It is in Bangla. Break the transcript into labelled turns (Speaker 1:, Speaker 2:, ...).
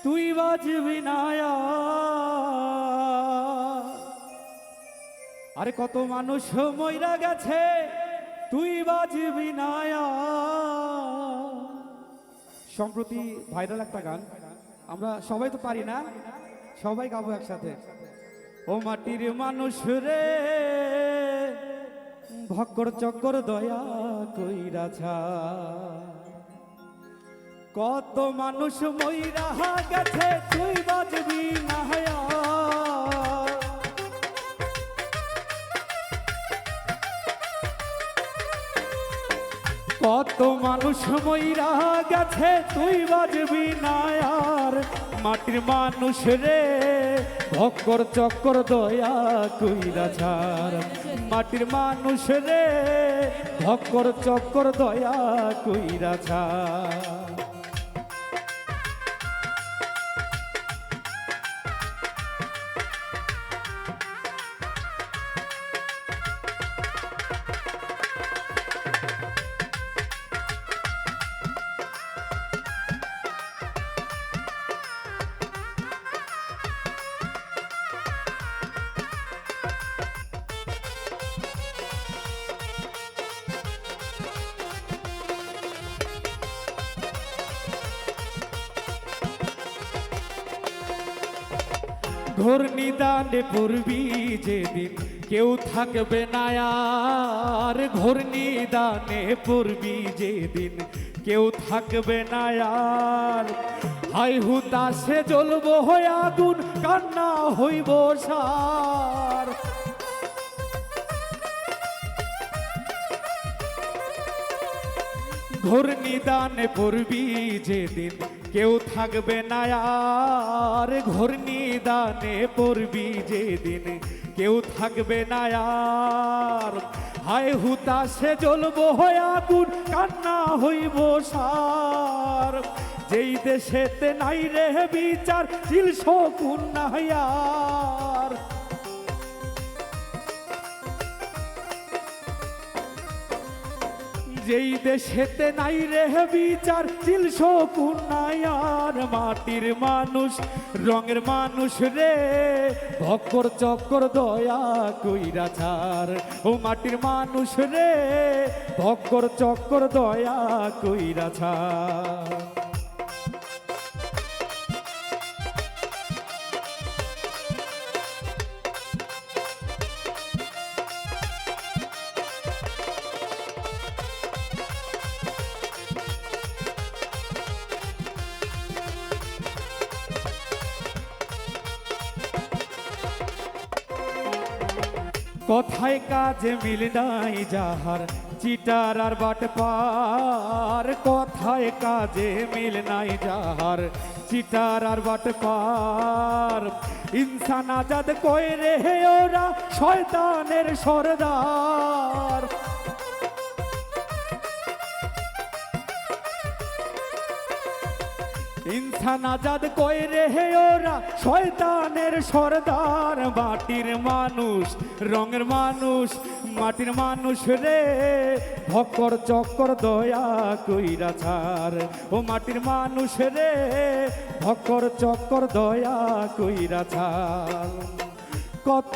Speaker 1: তুই বাজবি না আরে কত মানুষ মইরা গেছে তুই বাজবি না সম্প্রতি ভাইরাল একটা গান আমরা সবাই তো পারি না, সবাই গাবো একসাথে। ও মাটির মানুষ রে ভক্কর চক্কর দয়া কইরাছা, কত মানুষ মইরা গেছে তুই বাজবি না কত মানুষ মইরা গেছে তুই বাজবি না আর মাটির মানুষ রে ভক্কর চক্কর দয়া কইরা ছাড়, মাটির মানুষ রে ভক্কর চক্কর দয়া কইরা ছাড়। ঘোর নিদানে পড়বি যেদিন কেউ থাকবে না আর, ঘোর নিদানে পড়বি যেদিন কেউ থাকবে না আর, হাই হুতাশে জ্বলবো হয়ে আগুন কান্না হইব সার। ঘোর নিদানে পড়বি যেদিন কেউ থাকবে না আর, ঘোর নিদানে পড়বি যেদিন কেউ থাকবে না আর, হায় হুতাশে জ্বলবো হয়ে আগুন কান্না হইব সার। যেই দেশেতে নাই রে বিচার চিল শকুন নাই আর, যেই দেশেতে নাই রে বিচার চিল শকুন নাই আর, মাটির মানুষ রঙের মানুষ রে ভক্কর চক্কর দয়া কইরা ছাড়। ও মাটির মানুষ রে ভক্কর চক্কর দয়া কইরা ছাড়। কথায় কাজে মিল নাই যাহার চিটার আর বাট পার, কথায় কাজে মিল নাই যাহার চিটার আর বাট পার। ইনসান আজাদ কয় রে ওরা শয়তানের সরদার, ইনসান আজাদ কয় রে ওরা শয়তানের সরদার। মাটির মানুষ রঙের মানুষ মাটির মানুষ রে ভক্কর চক্কর দয়া কইরা ছাড়। ও মাটির মানুষ রে ভক্কর চক্কর দয়া কইরা ছাড়। কত